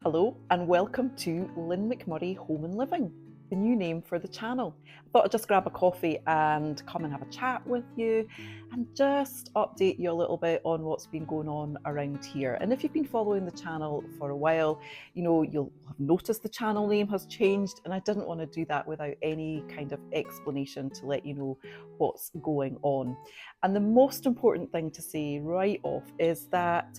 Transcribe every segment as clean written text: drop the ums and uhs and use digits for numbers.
Hello and welcome to Lynn McMurray Home and Living, the new name for the channel. I thought I'd just grab a coffee and come and have a chat with you and just update you a little bit on what's been going on around here. And if you've been following the channel for a while, you'll have noticed the channel name has changed, and I didn't want to do that without any kind of explanation to let you know what's going on. And the most important thing to say right off is that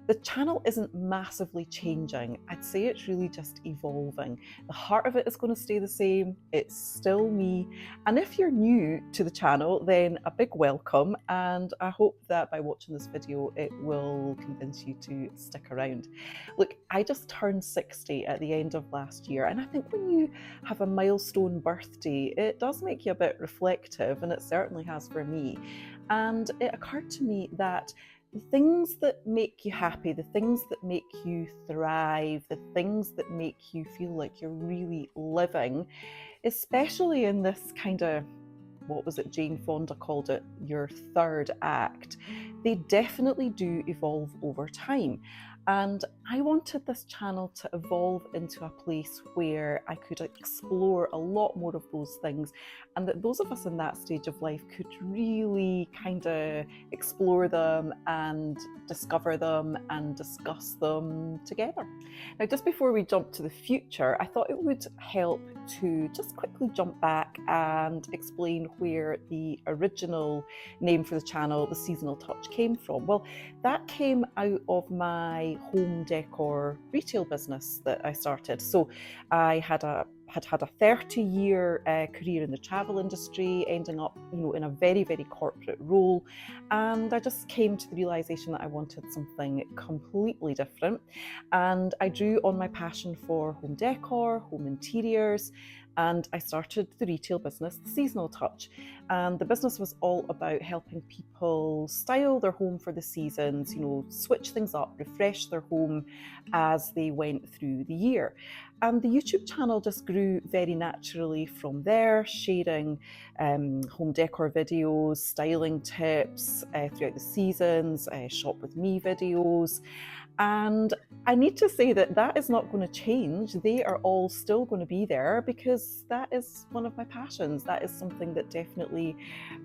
the channel isn't massively changing. I'd say it's really just evolving. The heart of it is going to stay the same. It's still me. And if you're new to the channel, then a big welcome. And I hope that by watching this video, it will convince you to stick around. Look, I just turned 60 at the end of last year. And I think when you have a milestone birthday, it does make you a bit reflective, and it certainly has for me. And it occurred to me that the things that make you happy, the things that make you thrive, the things that make you feel like you're really living, especially in this kind of, what was it, Jane Fonda called it, your third act, they definitely do evolve over time. And I wanted this channel to evolve into a place where I could explore a lot more of those things, and that those of us in that stage of life could really kind of explore them and discover them and discuss them together. Now, just before we jump to the future, I thought it would help to just quickly jump back and explain where the original name for the channel, The Seasonal Touch, came from. Well, that came out of my home decor retail business that I started. So I had a 30-year career in the travel industry, ending up, in a very, very corporate role. And I just came to the realization that I wanted something completely different. And I drew on my passion for home decor, home interiors, and I started the retail business, The Seasonal Touch. And the business was all about helping people style their home for the seasons, switch things up, refresh their home as they went through the year. And the YouTube channel just grew very naturally from there, sharing home decor videos, styling tips throughout the seasons, shop with me videos. And I need to say that that is not going to change. They are all still going to be there because that is one of my passions. That is something that definitely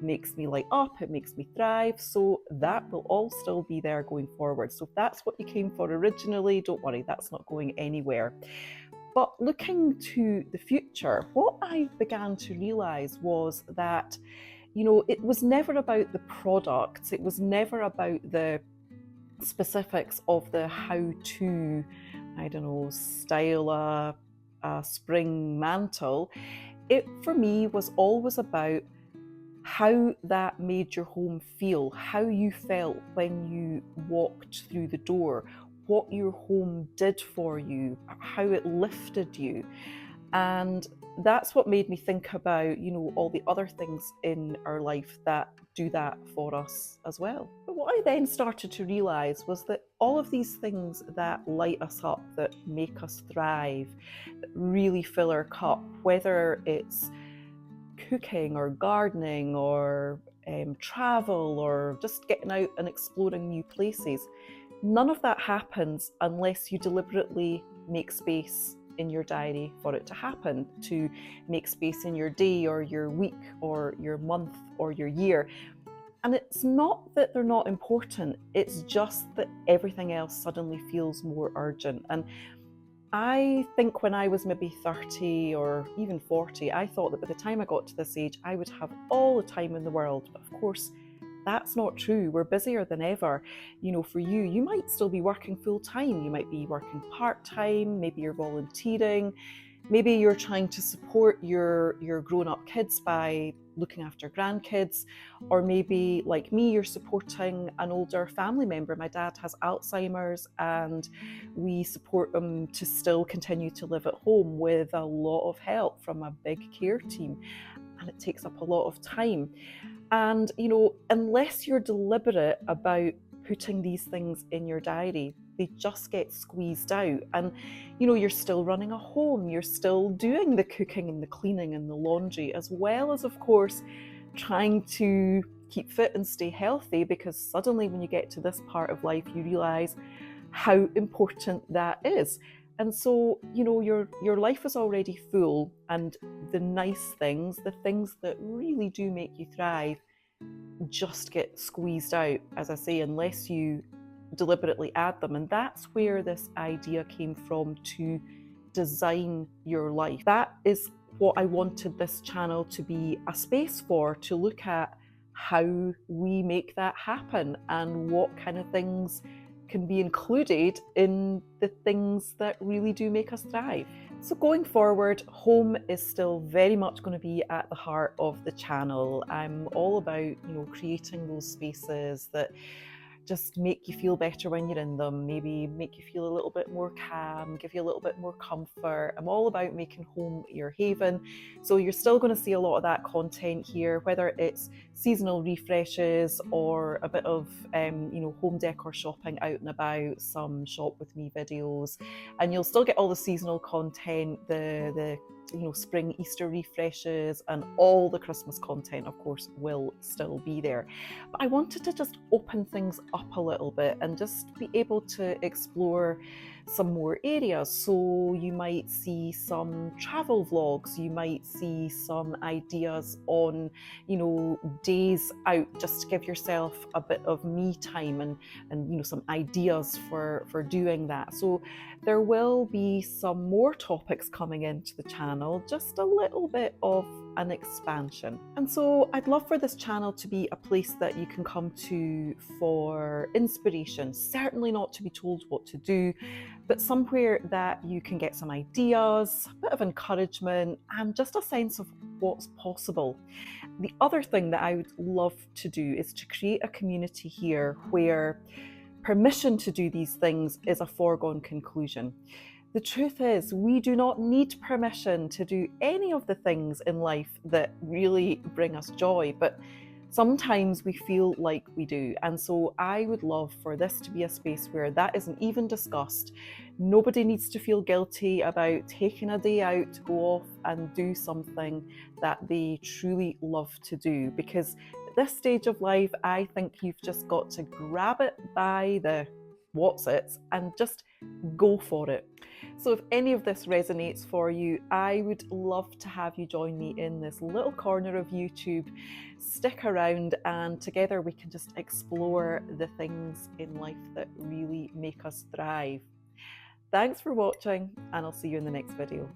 makes me light up. It makes me thrive. So that will all still be there going forward. So if that's what you came for originally, don't worry, that's not going anywhere. But looking to the future, what I began to realize was that, it was never about the products. It was never about the specifics of the how to, style a spring mantle. It, for me, was always about how that made your home feel, how you felt when you walked through the door, what your home did for you, how it lifted you. And that's what made me think about, all the other things in our life that do that for us as well. But what I then started to realize was that all of these things that light us up, that make us thrive, that really fill our cup, whether it's cooking or gardening or travel or just getting out and exploring new places, none of that happens unless you deliberately make space in your diary for it to happen, to make space in your day or your week or your month or your year. And it's not that they're not important, it's just that everything else suddenly feels more urgent. And I think when I was maybe 30 or even 40, I thought that by the time I got to this age, I would have all the time in the world. But of course, that's not true. We're busier than ever. For you might still be working full time. You might be working part time. Maybe you're volunteering. Maybe you're trying to support your grown-up kids by looking after grandkids. Or maybe, like me, you're supporting an older family member. My dad has Alzheimer's, and we support him to still continue to live at home with a lot of help from a big care team. And it takes up a lot of time. And, unless you're deliberate about putting these things in your diary, they just get squeezed out. And, you're still running a home, you're still doing the cooking and the cleaning and the laundry, as well as, of course, trying to keep fit and stay healthy, because suddenly when you get to this part of life, you realize how important that is. And so, your life is already full, and the nice things, the things that really do make you thrive, just get squeezed out, as I say, unless you deliberately add them. And that's where this idea came from, to design your life. That is what I wanted this channel to be a space for, to look at how we make that happen and what kind of things can be included in the things that really do make us thrive. So going forward, home is still very much going to be at the heart of the channel. I'm all about, creating those spaces that just make you feel better when you're in them, maybe make you feel a little bit more calm, give you a little bit more comfort. I'm all about making home your haven. So you're still going to see a lot of that content here, whether it's seasonal refreshes or a bit of home decor shopping out and about, some shop with me videos, and you'll still get all the seasonal content, the spring Easter refreshes, and all the Christmas content, of course, will still be there. But I wanted to just open things up a little bit and just be able to explore some more areas. So you might see some travel vlogs, you might see some ideas on, days out, just to give yourself a bit of me time, and some ideas for doing that. So there will be some more topics coming into the channel, just a little bit of an expansion. And so I'd love for this channel to be a place that you can come to for inspiration, certainly not to be told what to do, but somewhere that you can get some ideas, a bit of encouragement, and just a sense of what's possible. The other thing that I would love to do is to create a community here where permission to do these things is a foregone conclusion. The truth is, we do not need permission to do any of the things in life that really bring us joy, but sometimes we feel like we do. And so I would love for this to be a space where that isn't even discussed. Nobody needs to feel guilty about taking a day out to go off and do something that they truly love to do, because at this stage of life, I think you've just got to grab it by the what's it and just go for it. So if any of this resonates for you, I would love to have you join me in this little corner of YouTube. Stick around, and together we can just explore the things in life that really make us thrive. Thanks for watching, and I'll see you in the next video.